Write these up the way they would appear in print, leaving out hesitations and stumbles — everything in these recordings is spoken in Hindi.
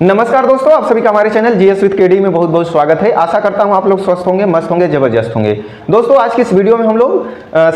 नमस्कार दोस्तों, आप सभी का हमारे चैनल जीएस विद केडी में बहुत बहुत स्वागत है। आशा करता हूं आप लोग स्वस्थ होंगे, मस्त होंगे, जबरदस्त होंगे। दोस्तों, आज की इस वीडियो में हम लोग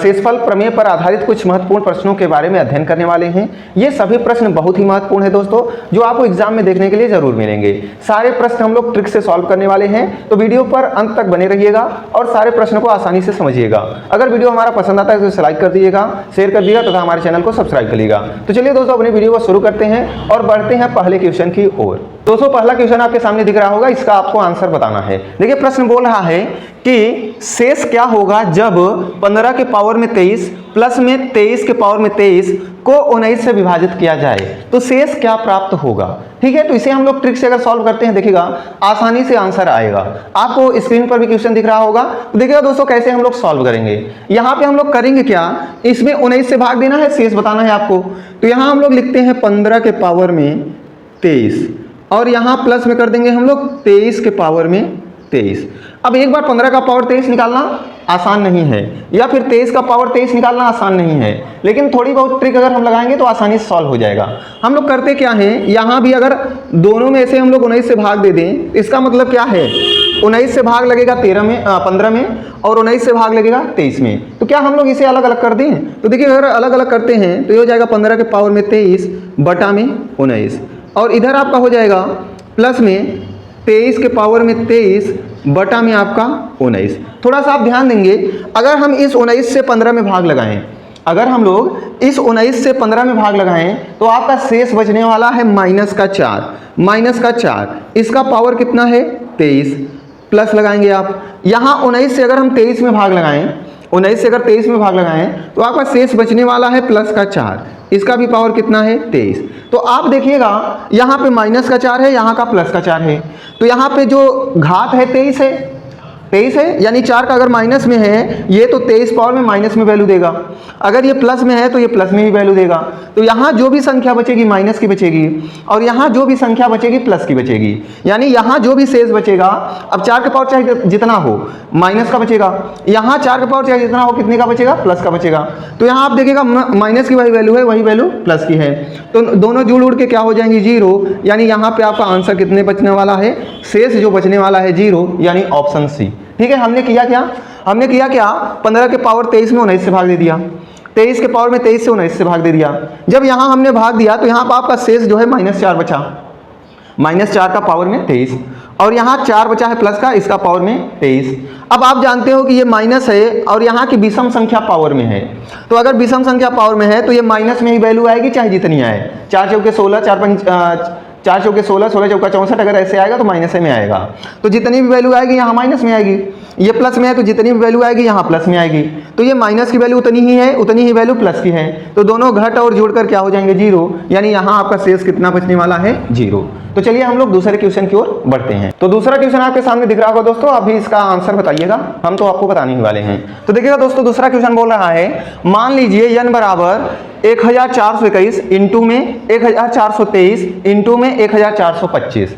शेषफल प्रमेय पर आधारित कुछ महत्वपूर्ण प्रश्नों के बारे में अध्ययन करने वाले हैं। ये सभी प्रश्न बहुत ही महत्वपूर्ण है दोस्तों, जो आपको एग्जाम में देखने के लिए जरूर मिलेंगे। सारे प्रश्न हम लोग ट्रिक से सॉल्व करने वाले हैं, तो वीडियो पर अंत तक बने रहिएगा और सारे प्रश्नों को आसानी से समझिएगा। अगर वीडियो हमारा पसंद आता है तो इसे लाइक कर दीजिएगा, शेयर कर दीजिएगा तथा हमारे चैनल को सब्सक्राइब कर लीजिएगा। तो चलिए दोस्तों, अपनी वीडियो को शुरू करते हैं और बढ़ते हैं पहले क्वेश्चन की ओर। दोस्तों, पहला क्वेश्चन आपके सामने दिख रहा होगा, इसका आपको आंसर बताना है। देखिए, प्रश्न बोल रहा है कि शेष क्या होगा जब 15 के पावर में 23 प्लस में 23 के पावर में 23 को 19 से विभाजित किया जाए तो शेष क्या प्राप्त होगा। ठीक है, तो इसे हम लोग ट्रिक से अगर सॉल्व करते हैं, देखिएगा आसानी से आंसर आएगा। आपको स्क्रीन पर भी क्वेश्चन दिख रहा होगा। तो देखिएगा दोस्तों, कैसे हम लोग सॉल्व करेंगे। यहाँ पे हम लोग करेंगे क्या, इसमें 19 से भाग देना है, शेष बताना है आपको। तो यहाँ हम लोग लिखते हैं 15 के पावर में 23 और यहाँ प्लस में कर देंगे हम लोग 23 के पावर में 23। अब एक बार 15 का पावर 23 निकालना आसान नहीं है, या फिर 23 का पावर 23 निकालना आसान नहीं है, लेकिन थोड़ी बहुत ट्रिक अगर हम लगाएंगे तो आसानी से सॉल्व हो जाएगा। हम लोग करते क्या है, यहाँ भी अगर दोनों में से हम लोग 19 से भाग दे दें, इसका मतलब क्या है, 19 से भाग लगेगा 15 में और 19 से भाग लगेगा 23 में। तो क्या हम लोग इसे अलग अलग कर दें? तो देखिए, अगर अलग अलग करते हैं तो ये हो जाएगा 15 के पावर में 23 बटा में 19, और इधर आपका हो जाएगा प्लस में 23 के पावर में 23 बटा में आपका 19। थोड़ा सा आप ध्यान देंगे, अगर हम इस 19 से 15 में भाग लगाएं, अगर हम लोग इस 19 से 15 में भाग लगाएं तो आपका शेष बचने वाला है माइनस का 4। इसका पावर कितना है 23, प्लस लगाएंगे आप। यहाँ 19 से अगर हम 23 में भाग लगाएं, 19 से अगर 23 में भाग लगाएं तो आपका शेष बचने वाला है प्लस का 4। इसका भी पावर कितना है 23। तो आप देखिएगा, यहाँ पे माइनस का 4 है, यहाँ का प्लस का 4 है। तो यहाँ पे जो घात है 23 है, यानी 4 का अगर माइनस में है ये तो 23 पावर में माइनस में वैल्यू देगा, अगर ये प्लस में है तो ये प्लस में भी वैल्यू देगा। तो यहाँ जो भी संख्या बचेगी माइनस की बचेगी, और यहाँ जो भी संख्या बचेगी प्लस की बचेगी। यानी यहाँ जो भी शेष बचेगा, अब 4 का पावर चाहे जितना हो माइनस का बचेगा, यहाँ 4 का पावर चाहे जितना हो कितने का बचेगा, प्लस का बचेगा। तो यहाँ आप देखिएगा माइनस की वही वैल्यू है, वही वैल्यू प्लस की है, तो दोनों जुड़ उड़ के क्या हो जाएंगी 0। यानी यहाँ पे आपका आंसर कितने बचने वाला है, शेष जो बचने वाला है 0, यानी ऑप्शन सी। ठीक है, हमने किया क्या, 15 के पावर 23 में 19 से भाग दे दिया, 23 के पावर में 23 से 19 से भाग दे दिया। जब यहाँ हमने भाग दिया तो यहाँ पर आपका शेष जो है -4 बचा, -4 का पावर में 23, और यहाँ 4 बचा है प्लस का, इसका पावर में 23। अब आप जानते हो कि ये माइनस है और यहाँ की विषम संख्या पावर में है, तो अगर विषम संख्या पावर में है तो ये माइनस में ही वैल्यू आएगी, चाहे जितनी आए। 4 चौके 16, 4 चौके 16, 16 चौका 64, अगर ऐसे आएगा तो माइनस में आएगा। तो जितनी भी वैल्यू आएगी यहाँ माइनस में आएगी, ये प्लस में है तो जितनी भी वैल्यू आएगी यहाँ प्लस में आएगी। तो ये माइनस की वैल्यू उतनी ही है, उतनी ही वैल्यू प्लस की है, तो दोनों घट और जोड़कर क्या हो जाएंगे 0। यानी यहाँ आपका शेष कितना बचने वाला है 0। तो चलिए हम लोग दूसरे क्वेश्चन की ओर बढ़ते हैं। तो दूसरा क्वेश्चन आपके सामने दिख रहा होगा दोस्तों, अभी इसका आंसर बताइएगा, हम तो आपको बताने ही वाले हैं। तो देखिएगा दोस्तों, दूसरा क्वेश्चन बोल रहा है, मान लीजिए n बराबर 1421 इंटू में 1423 इंटू में 1425।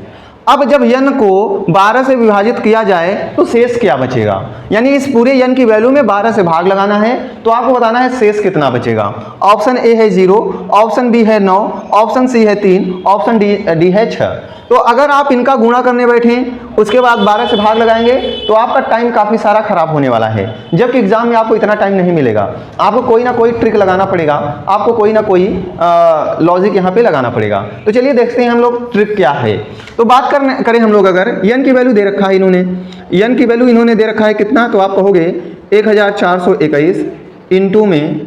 अब जब n को 12 से विभाजित किया जाए तो शेष क्या बचेगा। यानी इस पूरे n की वैल्यू में 12 से भाग लगाना है, तो आपको बताना है शेष कितना बचेगा। ऑप्शन ए है 0, ऑप्शन बी है 9, ऑप्शन सी है 3, ऑप्शन डी है 6। तो अगर आप इनका गुणा करने बैठें, उसके बाद 12 से भाग लगाएंगे तो आपका टाइम काफ़ी सारा खराब होने वाला है, जबकि एग्जाम में आपको इतना टाइम नहीं मिलेगा। आपको कोई ना कोई ट्रिक लगाना पड़ेगा, आपको कोई ना कोई लॉजिक यहाँ पे लगाना पड़ेगा। तो चलिए देखते हैं हम लोग ट्रिक क्या है। तो बात करें हम लोग, अगर n की वैल्यू दे रखा है इन्होंने, n की वैल्यू इन्होंने दे रखा है कितना, तो आप कहोगे 1421 इंटू में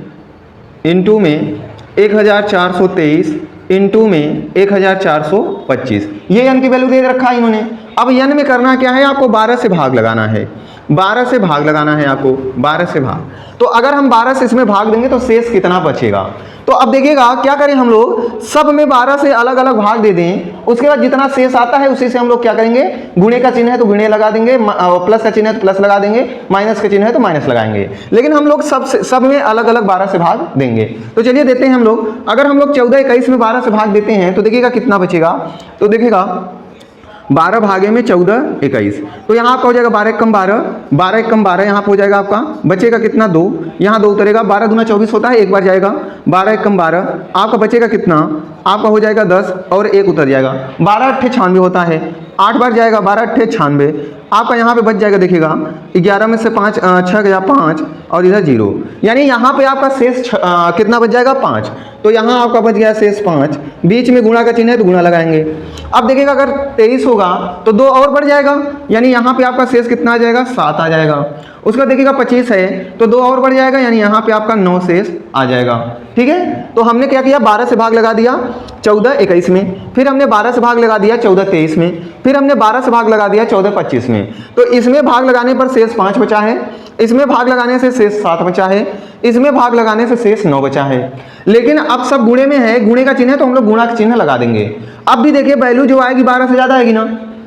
1423 इंटू में 1425, ये n की वैल्यू दे रखा है इन्होंने। अब n में करना क्या है, आपको 12 से भाग लगाना है, 12 से भाग लगाना है आपको, 12 से भाग। तो अगर हम 12 से इसमें भाग देंगे तो शेष कितना बचेगा। तो अब देखिएगा क्या करें हम लोग, सब में 12 से अलग अलग भाग दे दें, उसके बाद जितना शेष आता है उसी से हम लोग क्या करेंगे, गुणे का चिन्ह है तो गुणे लगा देंगे, प्लस का चिन्ह है तो प्लस लगा देंगे, माइनस का चिन्ह है तो माइनस लगाएंगे। लेकिन हम लोग सब में अलग अलग 12 से भाग देंगे। तो चलिए देते हैं हम लोग, अगर हम लोग 1421 में 12 से भाग देते हैं तो देखिएगा कितना बचेगा। तो देखिएगा 12 भागे में 14 21, तो यहाँ आपका हो जाएगा 12 कम 12, 12 कम 12, यहाँ पे हो जाएगा आपका बचेगा कितना 2, यहाँ 2 उतरेगा, 12 दूना 24 होता है, एक बार जाएगा, 12 कम 12, आपका बचेगा कितना, आपका हो जाएगा 10 और 1 उतर जाएगा, 12 अट्ठे 96 होता है, 8 बार जाएगा, 12 अट्ठे 96, आपका यहाँ पे बच जाएगा देखिएगा 11 में से 5 6 गया 5 और इधर 0, यानी यहाँ पे आपका शेष कितना बच जाएगा 5, तो यहाँ आपका बच गया शेष 5, बीच में गुणा का चिन्ह है तो गुणा लगाएंगे। अब देखिएगा अगर 23 होगा तो 2 और बढ़ जाएगा, यानी यहाँ पे आपका शेष कितना आ जाएगा 7 आ जाएगा। उसका देखिएगा 25 है तो 2 और बढ़ जाएगा, यानी यहाँ पे आपका 9 शेष आ जाएगा। ठीक है, तो हमने क्या किया, 12 से भाग लगा दिया 14 21 में, फिर हमने 12 से भाग लगा दिया 14 23 में, फिर हमने 12 से भाग लगा दिया 14 25 में, तो इसमें भाग लगाने पर शेष 5 बचा है, इसमें भाग लगाने से शेष 7 बचा है, इसमें भाग लगाने से शेष 9 बचा है। लेकिन अब सब गुणे में है, गुणे का चिन्ह है तो हम लोग गुणा का चिन्ह लगा देंगे। अब भी देखिए वैल्यू जो आएगी 12 से ज़्यादा आएगी ना,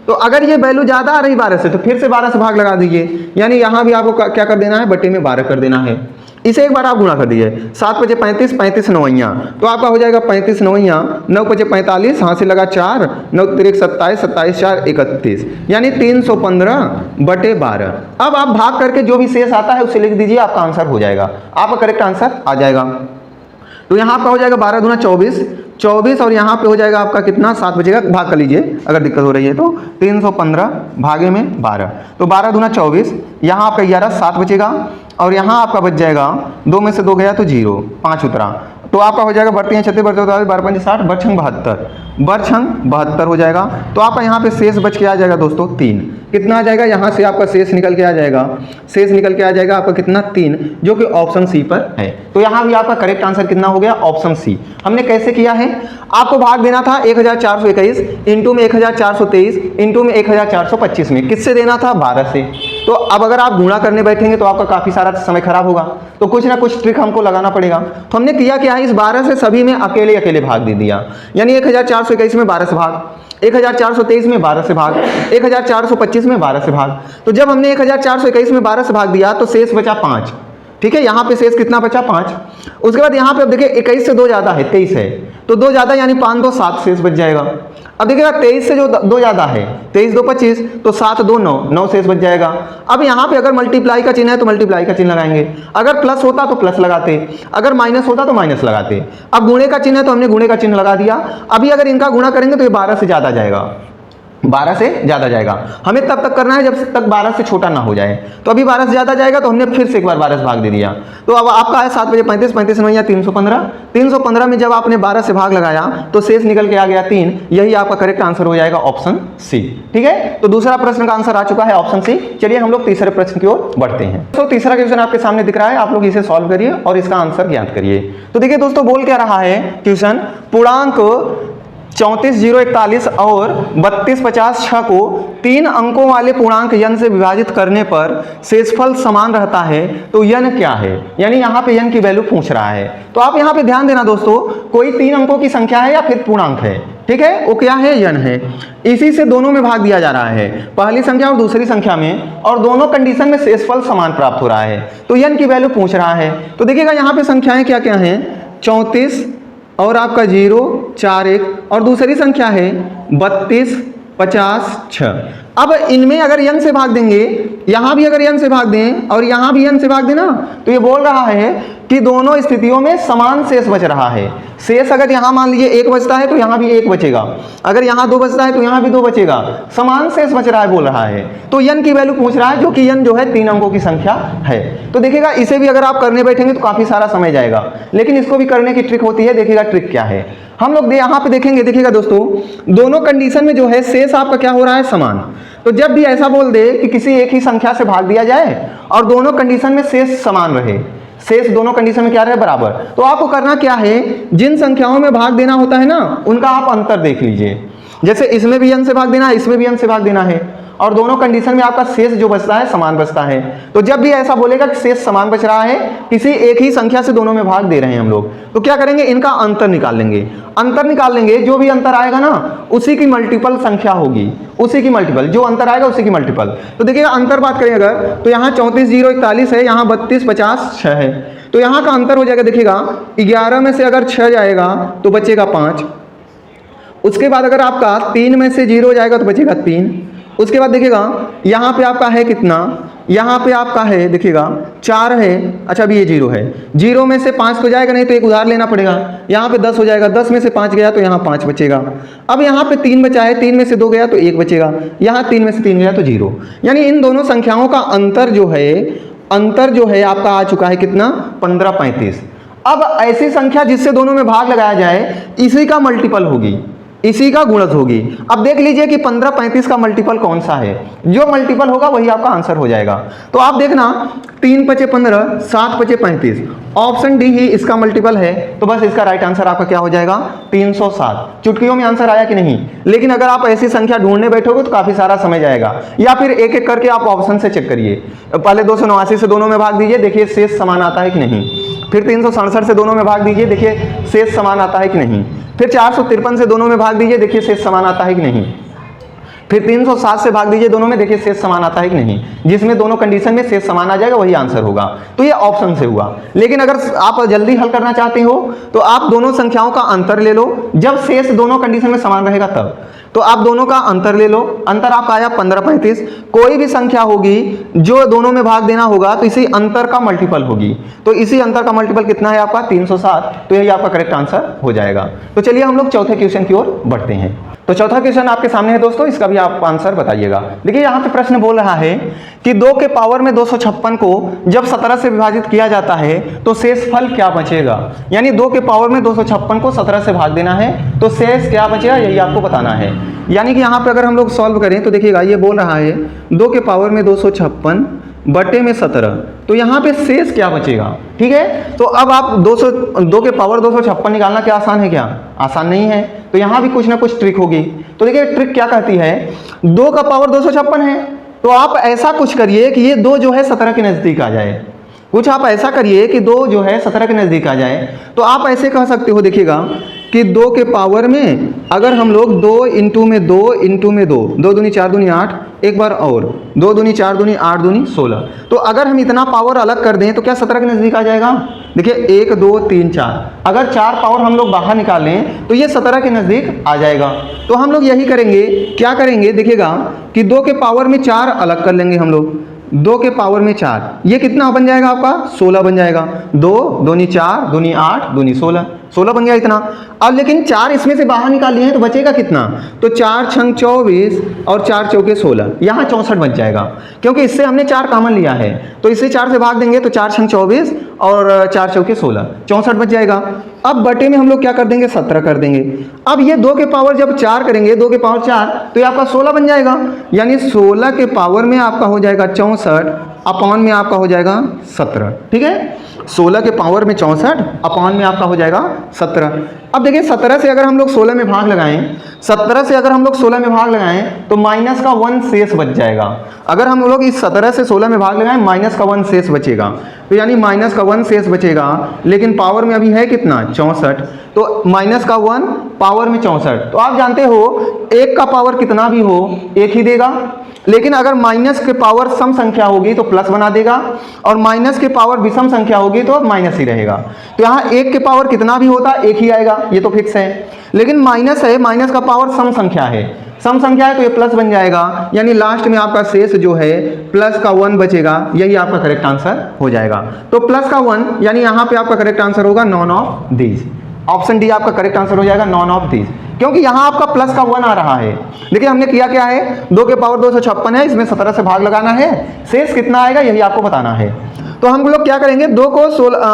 तो अगर ये वैल्यू ज़्यादा आ रही 12 से तो फिर से 12 से भाग लगा दीजिए, यानी यहाँ भी आपको क्या कर देना है, बटे में 12 कर देना है। इसे एक बार आप गुणा कर दीजिए, 7 पचे 35, 35 नौइयाँ, तो आपका हो जाएगा 35 नौइयाँ, 9 पचे 45, हाथ से लगा 4, 9 तिरिक 27, 27 4 31, यानी 315 बटे 12। अब आप भाग करके जो भी शेष आता है उसे लिख दीजिए, आपका आंसर हो जाएगा, आपका करेक्ट आंसर आ जाएगा। तो यहाँ आपका हो जाएगा 12 दूना 24, 24 और यहाँ पे हो जाएगा आपका कितना 7 बचेगा, भाग कर लीजिए अगर दिक्कत हो रही है तो, 315 भागे में 12, तो 12 दूना 24, यहाँ आपका 11 7 बचेगा और यहाँ आपका बच जाएगा 2 में से 2 गया तो 0, 5 उतरा, तो आपका हो जाएगा बढ़ते हैं 36 बढ़ते 12 5 60 बरछंग 72, बरछंग 72 हो जाएगा। तो आपका यहाँ पे शेष बच के आ जाएगा दोस्तों 3, कितना आ जाएगा, यहाँ से आपका शेष निकल के आ जाएगा, शेष निकल के आ जाएगा आपका कितना 3, जो कि ऑप्शन सी पर है। तो यहाँ भी आपका करेक्ट आंसर कितना हो गया, ऑप्शन सी। हमने कैसे किया है, आपको भाग देना था 1421 इंटू में 1423 इंटू में 1425 में, किससे देना था 12 से। तो अब अगर आप गुणा करने बैठेंगे तो आपका काफ़ी सारा समय खराब होगा, तो कुछ ना कुछ ट्रिक हमको लगाना पड़ेगा। तो हमने किया क्या है, इस 12 से सभी में अकेले अकेले भाग दे दिया, यानी 1421 में 12 से भाग, 1423 में 12 से भाग, 1425 में 12 से भाग। तो जब हमने 1421 में 12 से भाग दिया तो शेष बचा 5, ठीक है, यहाँ पे शेष कितना बचा 5। उसके बाद यहाँ पे अब देखिए 21 से 2 ज़्यादा है, 23 है, तो 2 ज़्यादा यानी 5 2 7 शेष बच जाएगा। अब देखिएगा 23 से जो 2 ज़्यादा है, 23 2 25, तो 7 2 9, 9 शेष बच जाएगा। अब यहाँ पे अगर मल्टीप्लाई का चिन्ह है तो मल्टीप्लाई का चिन्ह लगाएंगे, अगर प्लस होता तो प्लस लगाते, अगर माइनस होता तो माइनस लगाते। अब गुणे का चिन्ह है तो हमने गुणे का चिन्ह लगा दिया। अभी अगर इनका गुणा करेंगे तो ये 12 से ज़्यादा जाएगा, 12 से ज़्यादा जाएगा। हमें तब तक करना है जब तक 12 से छोटा ना हो जाए। तो अभी 12 से ज़्यादा जाएगा तो हमने फिर से एक बार 12 से भाग दे दिया। तो अब आपका है 7 बजे 35, 35 9 315, 315 में जब आपने 12 से भाग लगाया तो शेष निकल के आ गया 3, यही आपका करेक्ट आंसर हो जाएगा ऑप्शन सी। ठीक है, तो दूसरा प्रश्न का आंसर आ चुका है ऑप्शन सी। चलिए हम लोग तीसरे प्रश्न की ओर बढ़ते हैं। तो तीसरा क्वेश्चन आपके सामने दिख रहा है, आप लोग इसे सॉल्व करिए और इसका आंसर ज्ञात करिए। तो देखिए दोस्तों, बोल क्या रहा है क्वेश्चन, पूर्णांक 34 0 41 और 32 50 6 को 3 अंकों वाले पूर्णांक n से विभाजित करने पर शेषफल समान रहता है, तो n क्या है, यानी यहाँ पे n की वैल्यू पूछ रहा है। तो आप यहाँ पे ध्यान देना दोस्तों, कोई 3 अंकों की संख्या है या फिर पूर्णांक है, ठीक है, वो क्या है, n है। इसी से दोनों में भाग दिया जा रहा है, पहली संख्या और दूसरी संख्या में, और दोनों कंडीशन में शेषफल समान प्राप्त हो रहा है, तो n की वैल्यू पूछ रहा है। तो देखिएगा यहाँ पे संख्याएं क्या क्या हैं, 34 और आपका 0 4 1, और दूसरी संख्या है 32 50 6। अब इनमें अगर n से भाग देंगे, यहाँ भी अगर n से भाग दें और यहाँ भी n से भाग देना, तो ये बोल रहा है कि दोनों स्थितियों में समान शेष बच रहा है। शेष अगर यहाँ मान लीजिए 1 बचता है तो यहाँ भी 1 बचेगा, अगर यहाँ 2 बचता है तो यहाँ भी 2 बचेगा, समान शेष बच रहा है बोल रहा है। तो n की वैल्यू पूछ रहा है, जो कि n जो है 3 अंकों की संख्या है। तो देखिएगा इसे भी अगर आप करने बैठेंगे तो काफ़ी सारा समय जाएगा, लेकिन इसको भी करने की ट्रिक होती है। देखिएगा ट्रिक क्या है, हम लोग यहाँ पे देखेंगे। देखिएगा दोस्तों, दोनों कंडीशन में जो है शेष आपका क्या हो रहा है, समान। तो जब भी ऐसा बोल दे कि किसी एक ही संख्या से भाग दिया जाए और दोनों कंडीशन में शेष समान रहे, शेष दोनों कंडीशन में क्या रहे, बराबर, तो आपको करना क्या है, जिन संख्याओं में भाग देना होता है ना, उनका आप अंतर देख लीजिए। जैसे इसमें भी n से भाग देना है, इसमें भी n से भाग देना है, और दोनों कंडीशन में आपका शेष जो बचता है समान बचता है। तो जब भी ऐसा बोलेगा कि शेष समान बच रहा है, किसी एक ही संख्या से दोनों में भाग दे रहे हैं हम लोग, तो क्या करेंगे, इनका अंतर निकाल लेंगे। अंतर निकाल लेंगे, जो भी अंतर आएगा ना उसी की मल्टीपल संख्या होगी, उसी की मल्टीपल, जो अंतर आएगा उसी की मल्टीपल। तो देखिएगा अंतर बात करें अगर, तो यहाँ 34 0 41 है, यहाँ 32 50 6 है, तो यहाँ का अंतर हो जाएगा। देखिएगा 11 में से अगर 6 जाएगा तो बचेगा 5, उसके बाद अगर आपका 3 में से 0 हो जाएगा तो बचेगा 3। उसके बाद देखिएगा यहाँ पे आपका है कितना, यहाँ पे आपका है देखिएगा 4 है। अच्छा अभी ये 0 है, 0 में से 5 तो जाएगा नहीं तो एक उधार लेना पड़ेगा। यहाँ पे 10 हो जाएगा, 10 में से 5 गया तो यहाँ 5 बचेगा। अब यहाँ पे 3 बचा है, 3 में से 2 गया तो 1 बचेगा। यहाँ 3 में से 3 गया तो 0। यानी इन दोनों संख्याओं का अंतर जो है आपका आ चुका है कितना, 15 35। अब ऐसी संख्या जिससे दोनों में भाग लगाया जाए इसी का मल्टीपल होगी, इसी का गुणज होगी। अब देख लीजिए कि 15 35 का मल्टीपल कौन सा है, जो मल्टीपल होगा वही आपका आंसर हो जाएगा। तो आप देखना 3 पचे 15, 7 पचे 35, ऑप्शन डी ही इसका मल्टीपल है। तो बस इसका राइट आंसर आपका क्या हो जाएगा, 307। चुटकियों में आंसर आया कि नहीं? लेकिन अगर आप ऐसी संख्या ढूंढने बैठोगे तो काफी सारा समय जाएगा, या फिर एक एक करके आप ऑप्शन से चेक करिए। पहले 289 से दोनों में भाग दीजिए, देखिए शेष समान आता है कि नहीं। फिर 367 से दोनों में भाग दीजिए, देखिए शेष समान आता है कि नहीं। फिर 453 से दोनों में भाग दीजिए, देखिए शेष समान आता है कि नहीं। फिर 307 से भाग दीजिए दोनों में, देखिए शेष समान आता है कि नहीं। जिसमें दोनों कंडीशन में शेष समान आ जाएगा वही आंसर होगा। तो ये ऑप्शन से हुआ। लेकिन अगर आप जल्दी हल करना चाहते हो तो आप दोनों संख्याओं का अंतर ले लो, जब शेष दोनों कंडीशन में समान रहेगा तब। तो आप दोनों का अंतर ले लो, अंतर आपका आया 15 35। कोई भी संख्या होगी जो दोनों में भाग देना होगा तो इसी अंतर का मल्टीपल होगी। तो इसी अंतर का मल्टीपल कितना है आपका, 307। तो यही आपका करेक्ट आंसर हो जाएगा। तो चलिए हम लोग चौथे क्वेश्चन की ओर बढ़ते हैं। तो चौथा क्वेश्चन आपके सामने है दोस्तों, इसका भी आप आंसर बताइएगा। देखिए यहाँ पे प्रश्न बोल रहा है कि 2 के पावर में 256 को जब 17 से विभाजित किया जाता है तो शेष फल क्या बचेगा। यानी 2 के पावर में 256 को 17 से भाग देना है तो शेष क्या बचेगा, यही आपको बताना है। यानी कि यहाँ पे अगर हम लोग सॉल्व करें तो देखिएगा ये बोल रहा है 2 के पावर में 256 बटे में 17, तो यहाँ पे शेष क्या बचेगा। ठीक है, तो अब आप 2 के पावर 256 निकालना क्या आसान है क्या? आसान नहीं है। तो यहाँ भी कुछ ना कुछ ट्रिक होगी। तो देखिए ट्रिक क्या कहती है, 2 का पावर 256 है तो आप ऐसा कुछ करिए कि ये 2 जो है 17 के नजदीक आ जाए। कुछ आप ऐसा करिए कि 2 जो है 17 के नजदीक आ जाए। तो आप ऐसे कह सकते हो, देखिएगा कि 2 के पावर में अगर हम लोग 2 इंटू में 2 इंटू में 2, 2 दूनी 4 दूनी 8, एक बार और 2 दूनी 4 दूनी 8 दूनी 16। तो अगर हम इतना पावर अलग कर दें तो क्या 17 के नजदीक आ जाएगा। देखिए 1 2 3 4, अगर 4 पावर हम लोग बाहर निकालें तो ये 17 के नजदीक आ जाएगा। तो हम लोग यही करेंगे, क्या करेंगे देखिएगा कि 2 के पावर में 4 अलग कर लेंगे हम लोग। 2 के पावर में 4, ये कितना बन जाएगा आपका, 16 बन जाएगा। 2 दूनी 4 दूनी 8 दूनी 16, 16 बन गया इतना। अब लेकिन 4 इसमें से बाहर निकाल लिए हैं तो बचेगा कितना, तो 4 छंग 24 और 4 चौके 16, यहाँ 64 बच जाएगा। क्योंकि इससे हमने 4 कॉमन लिया है तो इसे 4 से भाग देंगे तो 4 छंग 24 और 4 चौके 16, 64 बच जाएगा। अब बटे में हम लोग क्या कर देंगे, 17 कर देंगे। अब ये 2 के पावर जब 4 करेंगे, 2 के पावर 4, तो ये आपका 16 बन जाएगा। यानी 16 के पावर में आपका हो जाएगा 64, अपॉन में आपका हो जाएगा 17। ठीक है, 16 के पावर में 64, अपॉन में आपका हो जाएगा 17। अब देखिए 17 से अगर हम लोग 16 में भाग लगाएं, 17 से अगर हम लोग 16 में भाग लगाएं तो माइनस का 1 शेष बच जाएगा। अगर हम लोग इस 17 से 16 में भाग लगाएं माइनस का 1 शेष बचेगा। तो यानी माइनस का 1 शेष बचेगा, लेकिन पावर में अभी है कितना, 64। तो माइनस का 1 पावर में 64। तो आप जानते हो 1 का पावर कितना भी हो 1 ही देगा, लेकिन अगर माइनस के पावर सम संख्या होगी तो प्लस बना देगा, और माइनस के पावर विषम संख्या होगी तो माइनस ही रहेगा। तो यहाँ 1 के पावर कितना भी होता 1 ही आएगा, ये तो फिक्स है। लेकिन माइनस है, माइनस का पावर सम संख्या है, सम संख्या है तो ये प्लस बन जाएगा। यानी लास्ट में आपका शेष जो है प्लस का 1 बचेगा, यही आपका करेक्ट आंसर हो जाएगा। तो प्लस का 1, यानी यहाँ पे आपका करेक्ट आंसर होगा none of these. Option D आपका करेक्ट आंसर हो जाएगा, नॉन ऑफ दीज, क्योंकि यहाँ आपका प्लस का 1 आ रहा है। देखिए हमने किया क्या है, 2 के पावर 256 है, इसमें 17 से भाग लगाना है, शेष कितना आएगा यही आपको बताना है। तो हम लोग क्या करेंगे, 2 को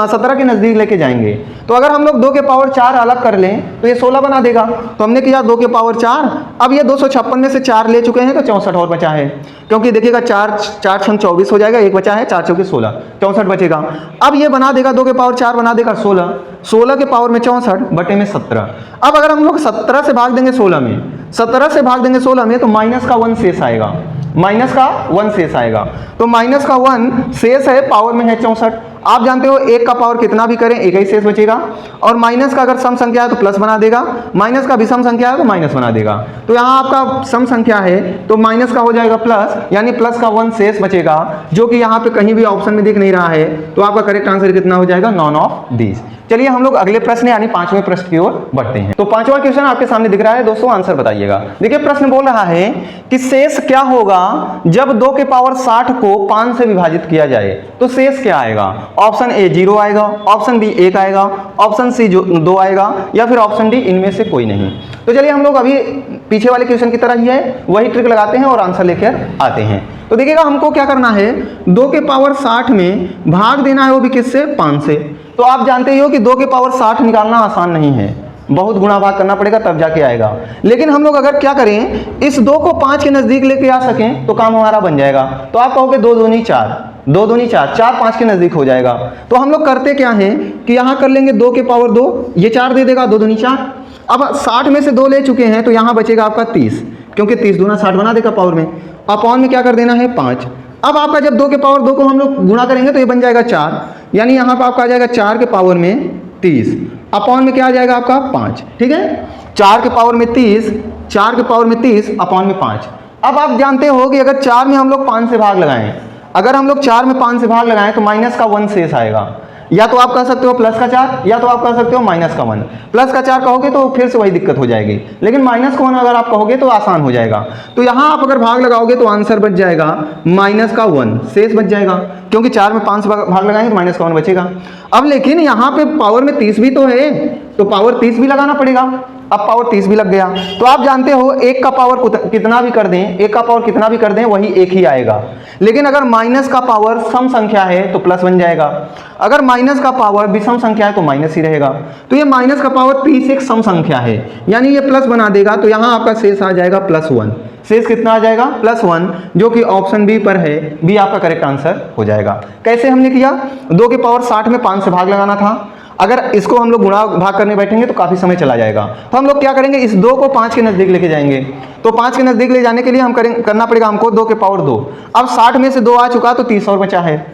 17 के नजदीक लेके जाएंगे। तो अगर हम लोग 2 के पावर 4 अलग कर लें तो ये 16 बना देगा। तो हमने किया 2 के पावर 4, अब ये 256 में से 4 ले चुके हैं तो 64 और बचा है। क्योंकि देखिएगा 4 छंग 24 हो जाएगा, 1 बचा है, 4 चौके 16, 64 बचेगा। अब ये बना देगा 2 के पावर 4 बना देगा 16, 16 के पावर में 64 बटे में 17। अब अगर हम लोग 17 से भाग देंगे 16 में, 17 से भाग देंगे 16 में तो माइनस का 1 शेष आएगा, माइनस का 1 शेष आएगा। तो माइनस का 1 शेष है, पावर में है 64। आप जानते हो 1 का पावर कितना भी करें 1 ही शेष बचेगा, और माइनस का अगर सम संख्या है तो प्लस बना देगा, माइनस का विषम संख्या है तो माइनस बना देगा। तो यहाँ आपका सम संख्या है तो माइनस का हो जाएगा प्लस, यानी प्लस का 1 शेष बचेगा, जो कि यहाँ पे कहीं भी ऑप्शन में दिख नहीं रहा है। तो आपका करेक्ट आंसर कितना हो जाएगा, नॉन ऑफ दीज। चलिए हम लोग अगले प्रश्न यानी 5वें प्रश्न की ओर बढ़ते हैं। तो 5वां क्वेश्चन आपके सामने दिख रहा है दोस्तों, आंसर बताइएगा। देखिए प्रश्न बोल रहा है कि शेष क्या होगा जब 2 के पावर 60 को 5 से विभाजित किया जाए। तो शेष क्या आएगा? ऑप्शन ए 0 आएगा, ऑप्शन बी 1 आएगा, ऑप्शन सी 2 आएगा, या फिर ऑप्शन डी इनमें से कोई नहीं। तो चलिए हम लोग अभी पीछे वाले क्वेश्चन की तरह ही है वही ट्रिक लगाते हैं और आंसर लेकर आते हैं। तो देखिएगा हमको क्या करना है, 2 के पावर 60 में भाग देना है, वो भी किससे? 5 से। तो आप जानते ही हो कि 2 के पावर 60 निकालना आसान नहीं है, बहुत गुणा भाग करना पड़ेगा तब जाके आएगा। लेकिन हम लोग अगर क्या करें, इस 2 को 5 के नजदीक लेके आ सकें तो काम हमारा बन जाएगा। तो आप कहोगे 2 दूनी 4, 2 दूनी 4, 4 5 के नजदीक हो जाएगा। तो हम लोग करते क्या हैं कि यहाँ कर लेंगे 2 के पावर 2, ये 4 दे देगा, 2 दूनी 4। अब 60 में से 2 ले चुके हैं तो यहाँ बचेगा आपका 30, क्योंकि 30 दूना 60 बना देगा पावर में। अपॉन में क्या कर देना है? 5। अब आपका जब 2 के पावर 2 को हम लोग गुणा करेंगे तो ये बन जाएगा 4, यानी यहाँ पर आपका आ जाएगा 4 के पावर में 30, अपॉन में क्या आ जाएगा आपका? 5। ठीक है, 4 के पावर में 30, 4 के पावर में 30 अपॉन में 5। अब आप जानते हो कि अगर 4 में हम लोग 5 से भाग लगाएं, अगर हम लोग 4 में 5 से भाग लगाएं तो माइनस का 1 शेष आएगा। या तो आप कह सकते हो प्लस का 4, या तो आप कह सकते हो माइनस का 1। प्लस का 4 कहोगे तो फिर से वही दिक्कत हो जाएगी, लेकिन माइनस का 1 अगर आप कहोगे तो आसान हो जाएगा। तो यहाँ आप अगर भाग लगाओगे तो आंसर बच जाएगा माइनस का 1 शेष बच जाएगा, क्योंकि 4 में 5 भाग लगाएंगे तो माइनस का 1 बचेगा। अब लेकिन यहाँ पे पावर में 30 भी तो है, तो पावर 30 भी लगाना पड़ेगा। अब पावर 30 भी लग गया। तो आप जानते हो 1 का पावर कितना भी कर दें, 1 का पावर कितना भी कर दें वही 1 ही आएगा। लेकिन अगर माइनस का पावर सम संख्या है तो प्लस बन जाएगा, अगर माइनस का पावर विषम संख्या है तो माइनस ही रहेगा। तो ये माइनस का पावर 30 एक सम संख्या है, यानी ये प्लस बना देगा। तो यहाँ आपका शेष आ जाएगा +1। शेष कितना आ जाएगा? +1, जो कि ऑप्शन बी पर है। बी आपका करेक्ट आंसर हो जाएगा। कैसे हमने किया? 2 के पावर 60 में 5 से भाग लगाना था। अगर इसको हम लोग गुणा भाग करने बैठेंगे तो काफी समय चला जाएगा। तो हम लोग क्या करेंगे, इस 2 को 5 के नजदीक लेके जाएंगे। तो 5 के नजदीक ले जाने के लिए हम करना पड़ेगा हमको 2 के पावर 2। अब 60 में से 2 आ चुका तो 30 और बचा है।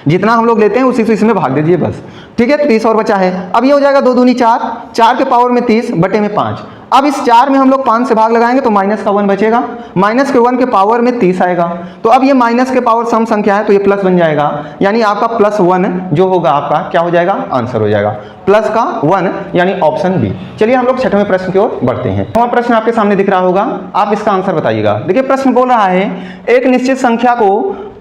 जितना हम लोग लेते हैं उसी से इसमें भाग दीजिए बस। ठीक है, 30 और बचा है। अब ये हो जाएगा 2 दूनी 4, 4 के पावर में 30 बटे में 5। अब इस 4 में हम लोग 5 से भाग लगाएंगे तो माइनस का 1 बचेगा, माइनस के 1 के पावर में 30 आएगा। तो अब ये माइनस के पावर सम संख्या है तो ये प्लस बन जाएगा, यानी आपका +1 जो होगा आपका क्या हो जाएगा? आंसर हो जाएगा प्लस का 1, यानी ऑप्शन बी। चलिए हम लोग 6वें प्रश्न की ओर बढ़ते हैं। 6वां प्रश्न आपके सामने दिख रहा होगा, आप इसका आंसर बताइएगा। देखिए प्रश्न बोल रहा है एक निश्चित संख्या को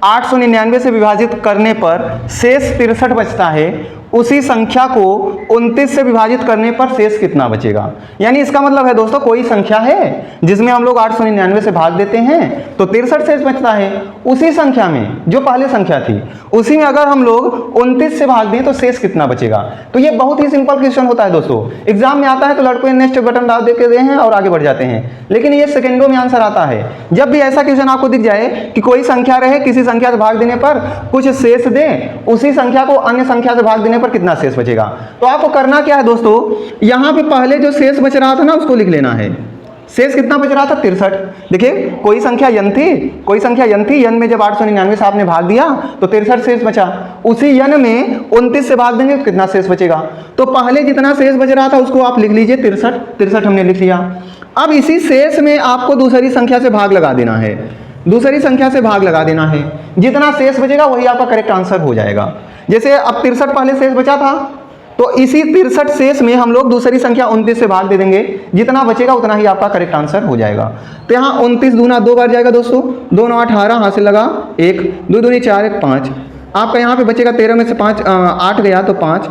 899 से विभाजित करने पर शेष 63 बचता है, उसी संख्या को 29 से विभाजित करने पर शेष कितना बचेगा। यानी इसका मतलब है दोस्तों, कोई संख्या है जिसमें हम लोग 899 से भाग देते हैं तो 63 शेष बचता है। उसी संख्या में जो पहले संख्या थी उसी में अगर हम लोग 29 से भाग दें तो शेष कितना बचेगा। तो ये बहुत ही सिंपल क्वेश्चन होता है दोस्तों। एग्जाम में आता है तो लड़कों नेक्स्ट बटन डाल देते हैं और आगे बढ़ जाते हैं, लेकिन ये सेकंडों में आंसर आता है। जब भी ऐसा क्वेश्चन आपको दिख जाए कि कोई संख्या रहे, किसी संख्या से भाग देने पर कुछ शेष दे, उसी संख्या को अन्य संख्या से भाग देने पर कितना शेष बचेगा, तो आपको करना क्या है दोस्तों, यहां पे पहले जो शेष बच रहा था ना उसको लिख लेना है। शेष कितना बच रहा था? 63। देखिए कोई संख्या यन थी, कोई संख्या यन थी, यन में जब 899 से आपने भाग दिया तो 63 शेष बचा। उसी यन में 29 से भाग देंगे तो कितना शेष बचेगा। तो पहले जितना शेष बच रहा था उसको आप लिख लीजिए 63 हमने लिख लिया। अब इसी शेष में आपको दूसरी संख्या से भाग लगा देना है, दूसरी संख्या से भाग लगा देना है। जितना शेष बचेगा वही आपका करेक्ट आंसर हो जाएगा। जैसे अब 63 पहले शेष बचा था तो इसी 63 शेष में हम लोग दूसरी संख्या 29 से भाग दे देंगे, जितना बचेगा उतना ही आपका करेक्ट आंसर हो जाएगा। तो यहाँ 29 दूना 2 बार जाएगा दोस्तों, 2 9 18 हाथ से लगा 1, 2 दूनी 4 1 5। आपका यहाँ पे बचेगा 13 में से 8 गया तो 5,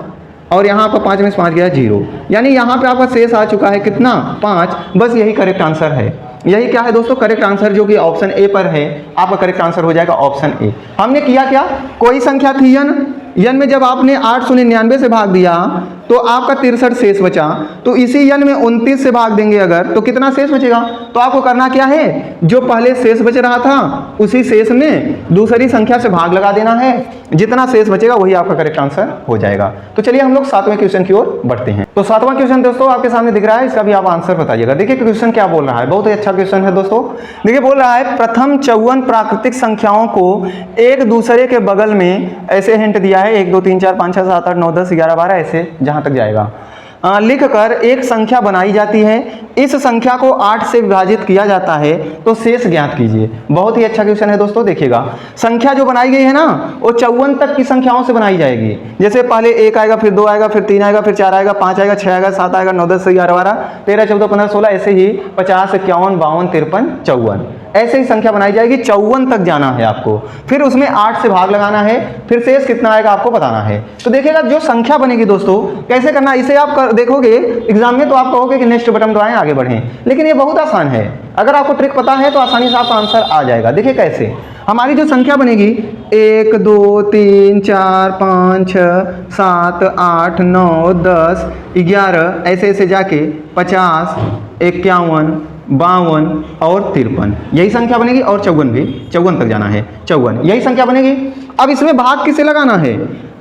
और यहाँ पर 5 में से 5 गया 0, यानी यहाँ पे आपका शेष आ चुका है कितना? 5। बस यही करेक्ट आंसर है। यही क्या है दोस्तों? करेक्ट आंसर जो कि ऑप्शन ए पर है, आपका करेक्ट आंसर हो जाएगा ऑप्शन ए। हमने किया क्या? कोई संख्या थी यन में जब आपने 899 से भाग दिया तो आपका 63 शेष बचा, तो इसी यन में 29 से भाग देंगे अगर तो कितना शेष बचेगा। तो आपको करना क्या है, जो पहले शेष बच रहा था उसी शेष में दूसरी संख्या से भाग लगा देना है, जितना शेष बचेगा वही आपका करेक्ट आंसर हो जाएगा। तो चलिए हम लोग 7वें क्वेश्चन की ओर बढ़ते हैं। तो 7वां क्वेश्चन दोस्तों आपके सामने दिख रहा है, इसका भी आप आंसर बताइएगा। देखिए क्वेश्चन क्या बोल रहा है, बहुत ही अच्छा क्वेश्चन है दोस्तों। देखिए बोल रहा है प्रथम 54 प्राकृतिक संख्याओं को एक दूसरे के बगल में, ऐसे हिंट दिया है 1 2 3 4 5 6 7 8 9 10 11 12 ऐसे जहां तक जाएगा। लिखकर एक संख्या बनाई जाती है, इस संख्या को 8 से विभाजित किया जाता है तो शेष ज्ञात कीजिए। बहुत ही अच्छा क्वेश्चन है दोस्तों। देखिएगा, संख्या जो बनाई गई है ना वो 54 तक की संख्याओं से बनाई जाएगी। जैसे पहले 1 आएगा, फिर 2 आएगा, फिर 3 आएगा, फिर 4 आएगा, 5 आएगा, 6 आएगा, 7 आएगा, 9, 10, 11, 12, 13, 14, 15, 16, ऐसे ही 50, 51, 52, 53, 54 ऐसे ही संख्या बनाई जाएगी। 54 तक जाना है आपको, फिर उसमें 8 से भाग लगाना है, फिर शेष कितना आएगा आपको बताना है। तो देखिएगा जो संख्या बनेगी दोस्तों कैसे करना, इसे आप देखोगे एग्जाम में तो आप कहोगे कि नेक्स्ट बटन दबाएं आगे बढ़ें, लेकिन ये बहुत आसान है। अगर आपको ट्रिक पता है तो आसानी से आपका आंसर आ जाएगा। देखिए कैसे हमारी जो संख्या बनेगी 1, 2, 3, 4, 5, 6, 7, 8, 9, 10, 11 ऐसे ऐसे जाके 50, 51, 52 और 53 यही संख्या बनेगी। और 54 भी, 54 तक जाना है, 54 यही संख्या बनेगी। अब इसमें भाग किसे लगाना है,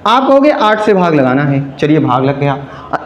आप कहोगे 8 से भाग लगाना है। चलिए भाग लग गया,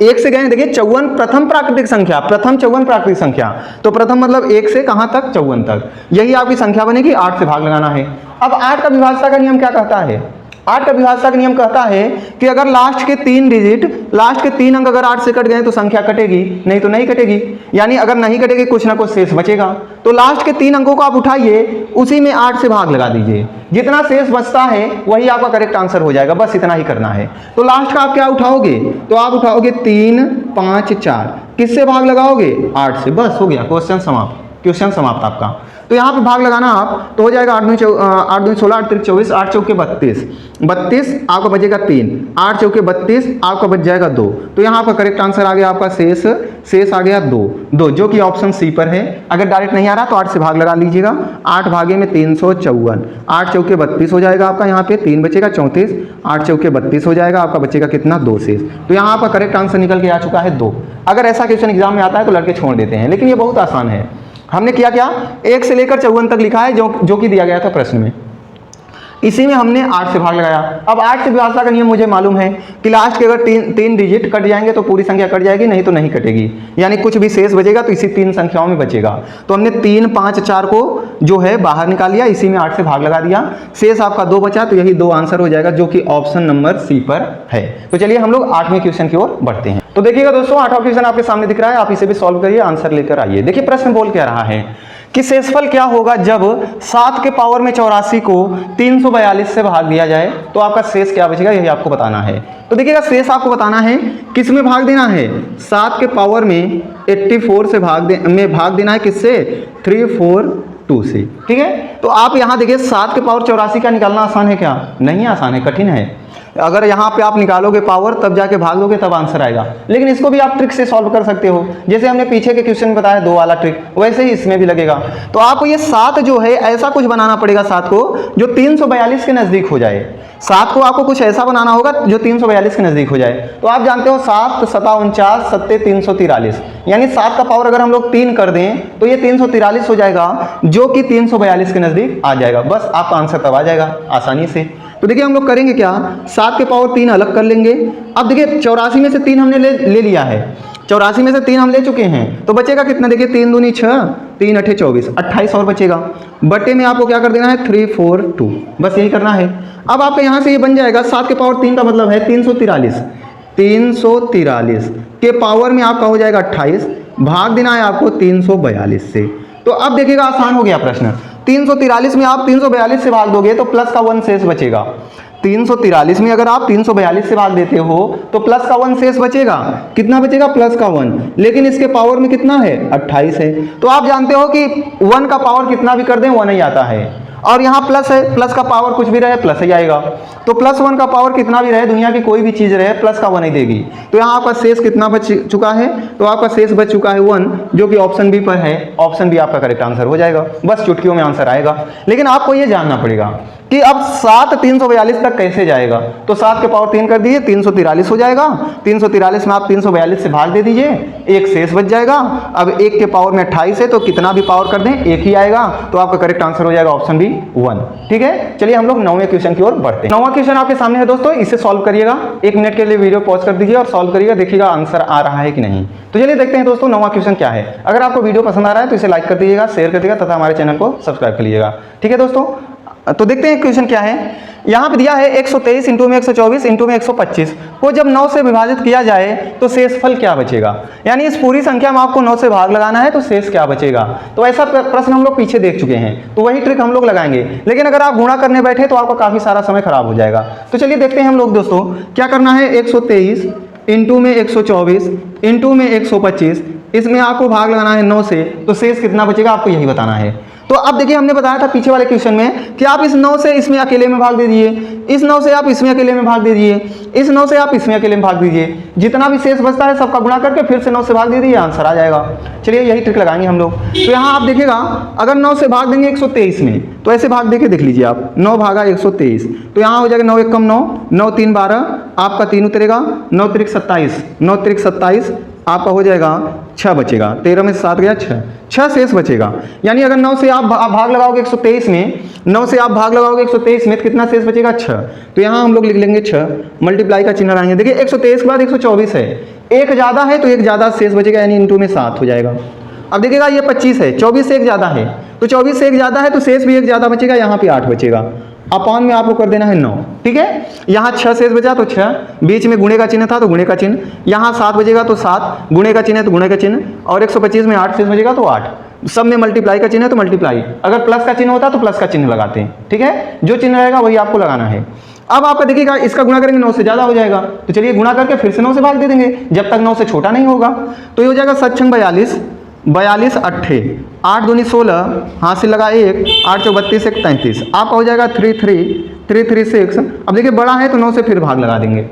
1 से गए। देखिए 54 प्रथम प्राकृतिक संख्या, प्रथम 54 प्राकृतिक संख्या, तो प्रथम मतलब 1 से कहां तक, 54 तक, यही आपकी संख्या बनेगी। 8 से भाग लगाना है। अब 8 का विभाज्यता का नियम क्या कहता है, 8 का विभाज्यता का नियम कहता है कि अगर लास्ट के 3 डिजिट, लास्ट के 3 अंक अगर 8 से कट गए तो संख्या कटेगी, नहीं तो नहीं कटेगी। यानी अगर नहीं कटेगी कुछ ना कुछ शेष बचेगा। तो लास्ट के 3 अंकों को आप उठाइए, उसी में 8 से भाग लगा दीजिए, जितना शेष बचता है वही आपका करेक्ट आंसर हो जाएगा। बस इतना ही करना है। तो लास्ट का आप क्या उठाओगे, तो आप उठाओगे 3, 5, 4, किससे भाग लगाओगे, 8 से। बस हो गया, क्वेश्चन समाप्त, क्वेश्चन समाप्त आपका। तो यहाँ पे भाग लगाना आप तो हो जाएगा 8 दूनी 16, 8 तिरिक 24, 8 चौके 32, 32 आपका बचेगा 3, 8 चौके 32 आपका बच जाएगा 2। तो यहाँ पर करेक्ट आंसर आ गया आपका शेष आ गया 2, जो कि ऑप्शन सी पर है। अगर डायरेक्ट नहीं आ रहा तो 8 से भाग लगा लीजिएगा। 8 भागे में 354, 8 चौके 32 हो जाएगा आपका, यहाँ पे 3 बचेगा 34, 8 चौके 32 हो जाएगा आपका, बचेगा कितना, 2 शेष। तो यहाँ आपका करेक्ट आंसर निकल के आ चुका है 2। अगर ऐसा क्वेश्चन एग्जाम में आता है तो लड़के छोड़ देते हैं, लेकिन ये बहुत आसान है। हमने किया क्या, 1 से लेकर 54 तक लिखा है जो कि दिया गया था प्रश्न में, इसी में हमने 8 से भाग लगाया। अब 8 से विभाज्यता का नियम मुझे मालूम है कि लास्ट के अगर 3 डिजिट कट जाएंगे तो पूरी संख्या कट जाएगी, नहीं तो नहीं कटेगी। यानी कुछ भी शेष बचेगा तो इसी 3 संख्याओं में बचेगा। तो हमने 3, 5, 4 को जो है बाहर निकाल लिया, इसी में 8 से भाग लगा दिया, शेष आपका 2 बचा। तो यही 2 आंसर हो जाएगा जो कि ऑप्शन नंबर सी पर है। तो चलिए हम लोग 8वें क्वेश्चन की ओर बढ़ते हैं। तो देखिएगा दोस्तों 8वां क्वेश्चन आपके सामने दिख रहा है, आप इसे भी सॉल्व करिए, आंसर लेकर आइए। देखिए प्रश्न बोल क्या रहा है कि शेषफल क्या होगा जब 7 के पावर में 84 को 342 से भाग दिया जाए तो आपका शेष क्या बचेगा, यही आपको बताना है। तो देखिएगा शेष आपको बताना है किस में भाग देना है, 7 के पावर में 84 से भाग देना है, किससे, 342 से। ठीक है, तो आप यहाँ देखिए 7 के पावर 84 का निकालना आसान है क्या, नहीं आसान है, कठिन है। अगर यहाँ पे आप निकालोगे पावर तब जाके भाग दोगे तब आंसर आएगा, लेकिन इसको भी आप ट्रिक से सॉल्व कर सकते हो। जैसे हमने पीछे के क्वेश्चन में बताया 2 वाला ट्रिक, वैसे ही इसमें भी लगेगा। तो आपको ये 7 जो है ऐसा कुछ बनाना पड़ेगा 7 को जो 342 के नजदीक हो जाए। 7 को आपको कुछ ऐसा बनाना होगा जो 342 के नजदीक हो जाए। तो आप जानते हो 7, 7, 49, 7, 343, यानी 7 का पावर अगर हम लोग 3 कर दें तो ये 343 हो जाएगा, जो कि 342 के नजदीक आ जाएगा। बस आपका आंसर तब आ जाएगा आसानी से। तो देखिए हम लोग करेंगे क्या, 7 के पावर 3 अलग कर लेंगे। अब देखिए 84 में से 3 हमने ले लिया है, 84 में से 3 हम ले चुके हैं, तो बचेगा कितना, देखिए 3 दूनी 6, 3 अठे 24, 28 और बचेगा। बटे में आपको क्या कर देना है, 342, बस यही करना है। अब आपका यहाँ से ये बन जाएगा 7 के पावर 3 का मतलब है 343, 343 के पावर में आपका हो जाएगा 28, भाग देना है आपको 342 से। तो अब देखिएगा आसान हो गया प्रश्न। 343 में आप 342 से भाग दोगे तो प्लस का 1 शेष बचेगा। 343 में अगर आप 342 से भाग देते हो तो प्लस का 1 शेष बचेगा। कितना बचेगा, प्लस का 1, लेकिन इसके पावर में कितना है, 28 है। तो आप जानते हो कि 1 का पावर कितना भी कर दें 1 ही आता है, और यहाँ प्लस है, प्लस का पावर कुछ भी रहे प्लस ही आएगा। तो प्लस 1 का पावर कितना भी रहे, दुनिया की कोई भी चीज रहे, प्लस का 1 ही देगी। तो यहाँ आपका शेष कितना बच चुका है, तो आपका शेष बच चुका है 1, जो कि ऑप्शन बी पर है। ऑप्शन बी आपका करेक्ट आंसर हो जाएगा, बस चुटकियों में आंसर आएगा। लेकिन आपको ये जानना पड़ेगा कि अब 7 342 तक कैसे जाएगा। तो 7 के पावर 3 कर दीजिए, 343 हो जाएगा। 343 में आप 342 से भाग दे दीजिए, 1 शेष बच जाएगा। अब 1 के पावर में 28 है, तो कितना भी पावर कर दें 1 ही आएगा। तो आपका करेक्ट आंसर हो जाएगा ऑप्शन बी 1। ठीक है, चलिए हम लोग 9वें क्वेश्चन की ओर बढ़ते हैं। 9वां क्वेश्चन आपके सामने है दोस्तों, इसे सॉल्व करिएगा। 1 मिनट के लिए वीडियो पॉज कर दीजिए और सॉल्व करिएगा, देखिएगा आंसर आ रहा है कि नहीं। तो चलिए देखते हैं दोस्तों 9वां क्वेश्चन क्या है। अगर आपको वीडियो पसंद आ रहा है तो इसे लाइक कर दीजिएगा, शेयर कर दीजिएगा तथा हमारे चैनल को सब्सक्राइब कर लीजिएगा। ठीक है दोस्तों, तो देखते हैं क्वेश्चन क्या है। यहाँ पे दिया है 123 इंटू में 124 इंटू में 125 को जब 9 से विभाजित किया जाए तो शेषफल क्या बचेगा। यानी इस पूरी संख्या में आपको 9 से भाग लगाना है तो शेष क्या बचेगा। तो ऐसा प्रश्न हम लोग पीछे देख चुके हैं, तो वही ट्रिक हम लोग लगाएंगे। लेकिन अगर आप गुणा करने बैठे तो आपका काफी सारा समय खराब हो जाएगा। तो चलिए देखते हैं हम लोग दोस्तों क्या करना है। 123 इंटू में 124 इंटू में 125, इसमें आपको भाग लगाना है 9 से, तो शेष कितना बचेगा आपको यही बताना है। तो अब देखिए हमने बताया था पीछे वाले क्वेश्चन में कि आप इस 9 से इसमें अकेले में भाग दे दीजिए, इस 9 से आप इसमें अकेले में भाग दे दीजिए, इस 9 से आप इसमें अकेले में भाग दीजिए, जितना भी शेष बचता है सबका गुणा करके फिर से 9 से भाग दे दीजिए, आंसर आ जाएगा। चलिए यही ट्रिक लगाएंगे हम लोग। तो यहाँ आप देखिएगा अगर 9 से भाग देंगे 123 में, तो ऐसे भाग देके देख लीजिए आप, 9 भागा 123, तो यहाँ हो जाएगा 9 1 कम 9, 9 3 12, आपका 3 उतरेगा, 9 त्रिक 27, 9 त्रिक 27, आपका हो जाएगा 6 बचेगा, 13 में 7 गया 6 शेष बचेगा। यानी अगर 9 से आप भाग लगाओगे 123 में, 9 से आप भाग लगाओगे 123 में, तो कितना शेष बचेगा 6। तो यहाँ हम लोग लिख लेंगे 6, मल्टीप्लाई का चिन्ह लगाएंगे। देखिए 123 के बाद 124 है, एक ज़्यादा है तो एक ज़्यादा शेष बचेगा, यानी इंटू में 7 हो जाएगा। अब देखिएगा ये 25 है, 24 से एक ज़्यादा है, तो 24 से एक ज़्यादा है तो शेष भी एक ज़्यादा बचेगा, यहाँ पे 8 बचेगा। अपॉन में आपको कर देना है 9, ठीक है। यहाँ 6 शेष बचा तो 6, बीच में गुणे का चिन्ह था तो गुणे का चिन्ह, यहाँ 7 बचेगा तो 7, गुणे का चिन्ह है तो गुणे का चिन्ह, और 125 में 8 शेष बचेगा तो 8, सब में मल्टीप्लाई का चिन्ह है तो मल्टीप्लाई, अगर प्लस का चिन्ह होता तो प्लस का चिन्ह लगाते हैं, ठीक है। जो चिन्ह रहेगा वही आपको लगाना है। अब आपका देखिएगा इसका गुणा करेंगे 9 से ज़्यादा हो जाएगा, तो चलिए गुणा करके फिर से 9 से भाग दे देंगे जब तक 9 से छोटा नहीं होगा। तो ये हो जाएगा 7 42, 42 अट्ठे 8 दूनी 16, हाथ से लगा 1, 8 चौ 32 1 33, आपका हो जाएगा 336। अब देखिए बड़ा है तो 9 से फिर भाग लगा देंगे,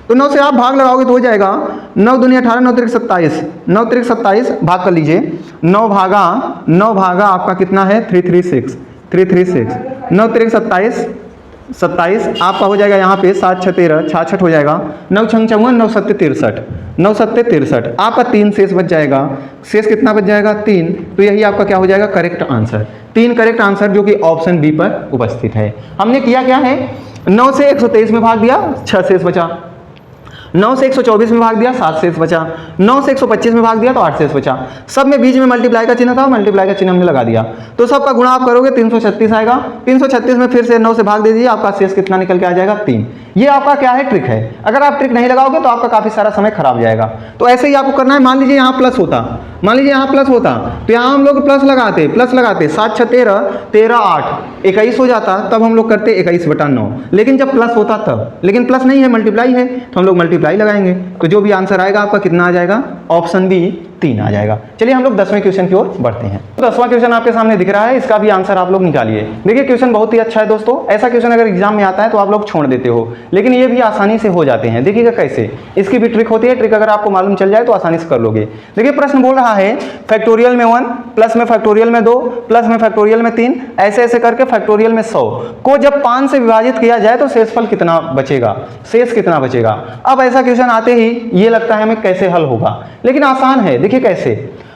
तो 9 से आप भाग लगाओगे तो हो जाएगा 9 दूनी 18, 9 त्रिक 27, 9 त्रिक 27 भाग कर लीजिए, 9 भागा आपका कितना है 336, 9 त्रिक 27, आपका हो जाएगा यहाँ पे 7 6 13, 66 हो जाएगा, 9 छंग 54, 9 7 63, 9 7 63, आपका 3 शेष बच जाएगा। शेष कितना बच जाएगा 3, तो यही आपका क्या हो जाएगा करेक्ट आंसर। 3 करेक्ट आंसर जो कि ऑप्शन बी पर उपस्थित है। हमने किया क्या है, 9 से 123 में भाग दिया 6 शेष बचा, 9 से 124 में भाग दिया 7 शेष बचा, 9 से 125 में भाग दिया तो 8 शेष बचा, सब में बीच में मल्टीप्लाई का चिन्ह था, मल्टीप्लाई का चिन्ह हमने लगा दिया, तो सबका गुणा आप करोगे 336 आएगा। 336 में फिर से 9 से भाग दे दीजिए, आपका शेष कितना निकल के आ जाएगा 3। ये आपका क्या है ट्रिक है। अगर आप ट्रिक नहीं लगाओगे तो आपका काफी सारा समय खराब जाएगा। तो ऐसे ही आपको करना है। मान लीजिए यहाँ प्लस होता, तो यहाँ हम लोग प्लस लगाते 7 6 13, 13 8 21 हो जाता, तब हम लोग करते 21/9, लेकिन जब प्लस होता तब, लेकिन प्लस नहीं है मल्टीप्लाई है, तो हम लोग मल्टीप्लाई लगाएंगे। तो जो भी आंसर आएगा आपका कितना आ जाएगा, ऑप्शन बी 3 आ जाएगा। चलिए हम लोग 10वें क्वेश्चन की ओर बढ़ते हैं। तो 10वां क्वेश्चन आपके सामने दिख रहा है, इसका भी आंसर आप लोग निकालिए। देखिए क्वेश्चन बहुत ही अच्छा है दोस्तों, ऐसा क्वेश्चन अगर एग्जाम में आता है तो आप लोग छोड़ देते हो, लेकिन ये भी आसानी से हो जाते हैं। देखिएगा कैसे, इसकी भी ट्रिक होती है, ट्रिक अगर आपको मालूम चल जाए तो आसानी से कर लोगे। देखिए प्रश्न बोल रहा है फैक्टोरियल में 1, प्लस में फैक्टोरियल में 2, प्लस में फैक्टोरियल में 3, ऐसे ऐसे करके फैक्टोरियल में 100 को जब 5 से विभाजित किया जाए तो शेषफल कितना बचेगा, शेष कितना बचेगा। अब ऐसा क्वेश्चन आते ही ये लगता है हमें कैसे हल होगा, लेकिन आसान है। देखिए कैसे,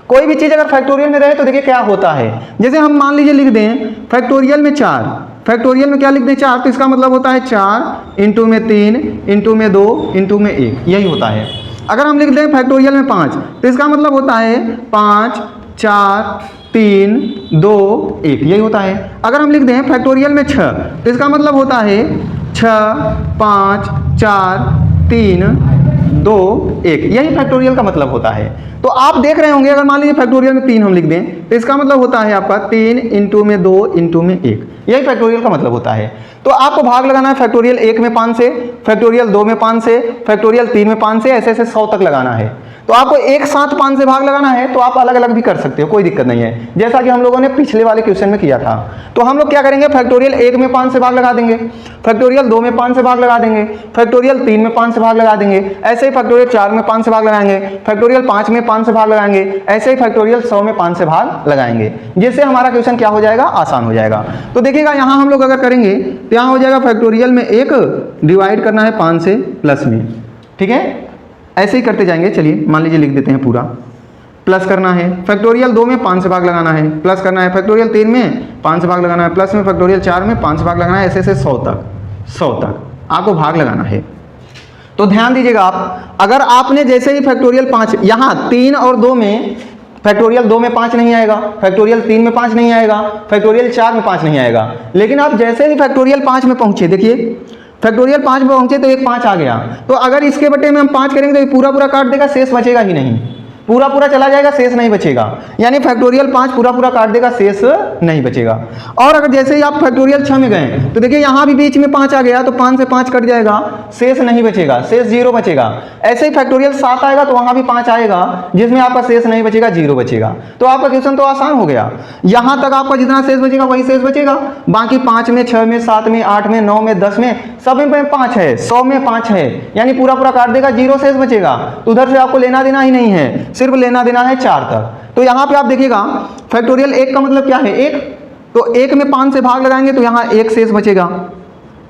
कोई भी चीज अगर फैक्टोरियल में रहे तो देखिए क्या होता है। जैसे हम मान लीजिए लिख दें फैक्टोरियल में 4, फैक्टोरियल में क्या लिख दें 4, तो इसका मतलब होता है 4 इंटू में 3 इंटू में 2 इंटू में 1, यही होता है। अगर हम लिख दें फैक्टोरियल में 5, तो इसका मतलब होता है 5 4 3 2 1, यही होता है। अगर हम लिख दें फैक्टोरियल में 6, तो इसका मतलब होता है 6 5 4 3 2 1, यही फैक्टोरियल का मतलब होता है। तो आप देख रहे होंगे अगर मान लीजिए फैक्टोरियल में 3 हम लिख दें, तो इसका मतलब होता है आपका 3 इंटू में 2 इंटू में 1, यही फैक्टोरियल का मतलब होता है। तो आपको भाग लगाना है फैक्टोरियल 1 में 5 से, फैक्टोरियल 2 में 5 से, फैक्टोरियल 3 में 5 से, ऐसे ऐसे 100 तक लगाना है। तो आपको एक साथ 5 से भाग लगाना है, तो आप अलग अलग भी कर सकते हो, कोई दिक्कत नहीं है, जैसा कि हम लोगों ने पिछले वाले क्वेश्चन में किया था। तो हम लोग क्या करेंगे, फैक्टोरियल 1 में 5 से भाग लगा देंगे, फैक्टोरियल 2 में 5 से भाग लगा देंगे, फैक्टोरियल 3 में 5 से भाग लगा देंगे, ऐसे ही फैक्टोरियल 4 में 5 से भाग लगाएंगे, फैक्टोरियल 5 में 5 से भाग लगाएंगे, ऐसे ही फैक्टोरियल 100 में 5 से भाग लगाएंगे, जिससे हमारा क्वेश्चन क्या हो जाएगा, आसान हो जाएगा। तो देखिएगा यहाँ हम लोग अगर करेंगे तो यहाँ हो जाएगा फैक्टोरियल में 1 डिवाइड करना है 5 से प्लस में, ठीक है, ऐसे ही करते जाएंगे। चलिए मान लीजिए लिख देते हैं पूरा, प्लस करना है फैक्टोरियल 2 में 5 से भाग लगाना है, प्लस करना है फैक्टोरियल 3 में 5 से भाग लगाना है, प्लस में फैक्टोरियल 4 में 5 से भाग लगाना है, ऐसे ऐसे 100 तक आपको भाग लगाना है। तो ध्यान दीजिएगा आप, अगर आपने जैसे ही फैक्टोरियल 5 यहाँ 3 और 2 में फैक्टोरियल 2 में 5 नहीं आएगा, फैक्टोरियल 3 में 5 नहीं आएगा, फैक्टोरियल 4 में 5 नहीं आएगा। लेकिन आप जैसे ही फैक्टोरियल 5 में पहुंचे, देखिए फैक्टोरियल 5 में पहुंचे तो एक 5 आ गया, तो अगर इसके बटे में हम 5 करेंगे तो ये पूरा पूरा काट देगा, शेष बचेगा ही नहीं, पूरा पूरा चला जाएगा, शेष नहीं बचेगा। यानी फैक्टोरियल 5 पूरा पूरा काट देगा, शेष नहीं बचेगा। और अगर जैसे ही आप फैक्टोरियल 6 में गए तो देखिए यहाँ भी बीच में 5 आ गया, तो 5 से 5 कट जाएगा, शेष नहीं बचेगा, शेष 0 बचेगा। ऐसे ही फैक्टोरियल 7 आएगा तो वहां भी 5 आएगा, जिसमें आपका शेष नहीं बचेगा, 0 बचेगा। तो आपका क्वेश्चन तो आसान हो गया, यहां तक आपका जितना शेष बचेगा वही शेष बचेगा, बाकी 5 में, 6 में, 7 में, 8 में, 9 में, 10 में, सब में 5 है, 100 में 5 है, यानी पूरा पूरा काट देगा, 0 शेष बचेगा। तो उधर से आपको लेना देना ही नहीं है, सिर्फ लेना देना है 4 तक। तो यहां पे आप देखिएगा फैक्टोरियल 1 का मतलब क्या है, 1, तो 1 में 5 से भाग लगाएंगे तो यहां 1 शेष बचेगा।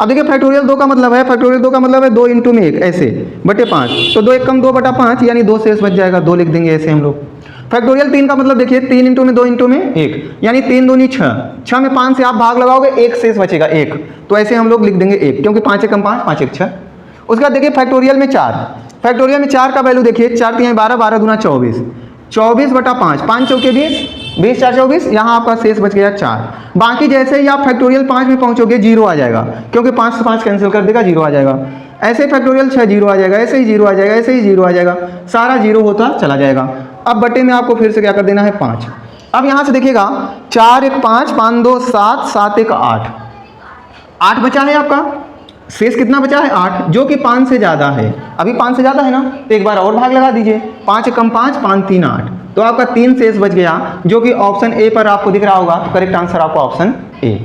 अब देखिए फैक्टोरियल 2 का मतलब है, फैक्टोरियल 2 का मतलब है 2 इंटू में 1 ऐसे बटे 5, तो 2 1 कम 2 बटा 5, यानी 2 शेष बच जाएगा, 2 लिख देंगे ऐसे हम लोग। फैक्टोरियल 3 का मतलब देखिए 3 इंटू में 2 इंटू में 1, यानी 3 दूनी 6, 6 में 5 से आप भाग लगाओगे 1 शेष बचेगा 1, तो ऐसे हम लोग लिख देंगे 1, क्योंकि 5 कम 5, 5 1 6। उसके बाद देखिए फैक्टोरियल में 4, फैक्टोरियल में 4 का वैल्यू देखिए 4 3 12, 12 दूना 24, 24 बटा 5, 5 चौके 20, 20 4 24, यहाँ आपका शेष बच गया 4। बाकी जैसे ही आप फैक्टोरियल 5 में पहुंचोगे 0 आ जाएगा, क्योंकि 5 से 5 कैंसिल कर देगा, 0 आ जाएगा। ऐसे फैक्टोरियल 6 0 आ जाएगा, ऐसे ही 0 आ जाएगा, ऐसे ही 0 आ जाएगा, सारा 0 होता चला जाएगा। अब बटे में आपको फिर से क्या कर देना है, 5। अब यहाँ से देखिएगा 4 1 5, 5 2 7, 7 1 8, 8 बचा है आपका, शेष कितना बचा है 8, जो कि 5 से ज़्यादा है। अभी 5 से ज़्यादा है ना, तो एक बार और भाग लगा दीजिए, 5 कम 5, 5 3 8, तो आपका 3 शेष बच गया, जो कि ऑप्शन ए पर आपको दिख रहा होगा। तो करेक्ट आंसर आपका ऑप्शन ए,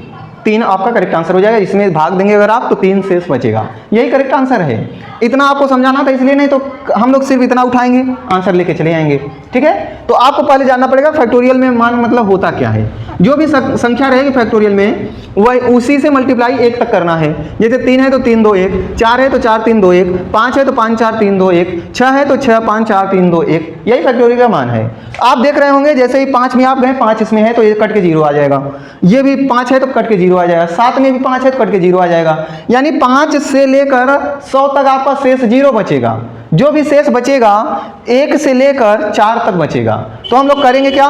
3 आपका करेक्ट आंसर हो जाएगा। इसमें भाग देंगे अगर आप तो 3 शेष बचेगा, यही करेक्ट आंसर है। इतना आपको समझाना था इसलिए, नहीं तो हम लोग सिर्फ इतना उठाएंगे, आंसर लेके चले आएंगे। ठीक है, तो आपको पहले जानना पड़ेगा फैक्टोरियल में मान मतलब होता क्या है। जो भी संख्या रहेगी फैक्टोरियल में वह उसी से मल्टीप्लाई 1 तक करना है। जैसे 3 है तो 3 2 1, 4 है तो 4 3 2 1, 5 है तो 5 4 3 2 1, 6 है तो 6 5 4 3 2 1, यही फैक्टोरियल का मान है। आप देख रहे होंगे जैसे ही 5 में आप गए, 5 इसमें है तो ये कट के 0 आ जाएगा, ये भी 5 है तो कट के 0 आ जाएगा, 7 में भी 5 है तो कट के 0 आ जाएगा, यानी 5 से लेकर 100 तक आपका शेष 0 बचेगा। जो भी शेष बचेगा 1 से लेकर 4 तक बचेगा। तो हम लोग करेंगे क्या,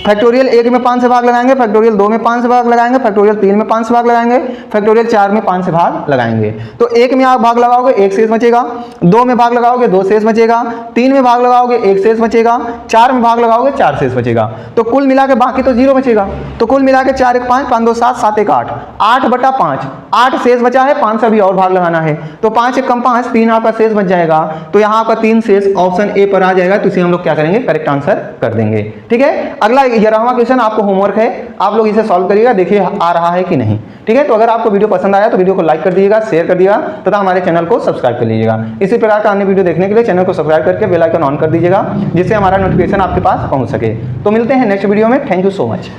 फैक्टोरियल 1 में 5 से भाग लगाएंगे, फैक्टोरियल 2 में 5 से भाग लगाएंगे, फैक्टोरियल 3 में 5 से भाग लगाएंगे, फैक्टोरियल 4 में 5 से भाग लगाएंगे। तो 1 में आप भाग लगाओगे 1 शेष बचेगा, 2 में भाग लगाओगे 2 शेष बचेगा, 3 में भाग लगाओगे 1 शेष बचेगा, 4 में भाग लगाओगे 4 शेष बचेगा। तो कुल मिला के बाकी तो 0 बचेगा। तो कुल मिला के 4 1 5, 5 2 7, 7 1 8, 8 बटा 5, 8 शेष बचा है, 5 से अभी और भाग लगाना है, तो 5 1 कम 5, 3 आपका शेष बच जाएगा। तो यहाँ आपका 3 शेष ऑप्शन ए पर आ जाएगा, तो इसे हम लोग क्या करेंगे, करेक्ट आंसर कर देंगे। ठीक है, अगला 11वां क्वेश्चन आपको होमवर्क है, आप लोग इसे सॉल्व करिएगा, देखिए आ रहा है कि नहीं। ठीक है, तो अगर आपको वीडियो पसंद आया तो वीडियो को लाइक कर दीजिएगा, शेयर कर दीजिएगा तथा हमारे चैनल को सब्सक्राइब कर लीजिएगा। इसी प्रकार का अन्य वीडियो देखने के लिए चैनल को सब्सक्राइब करके बेल आइकन ऑन कर दीजिएगा, जिससे हमारा नोटिफिकेशन आपके पास पहुंच सके। तो मिलते हैं नेक्स्ट वीडियो में, थैंक यू सो मच।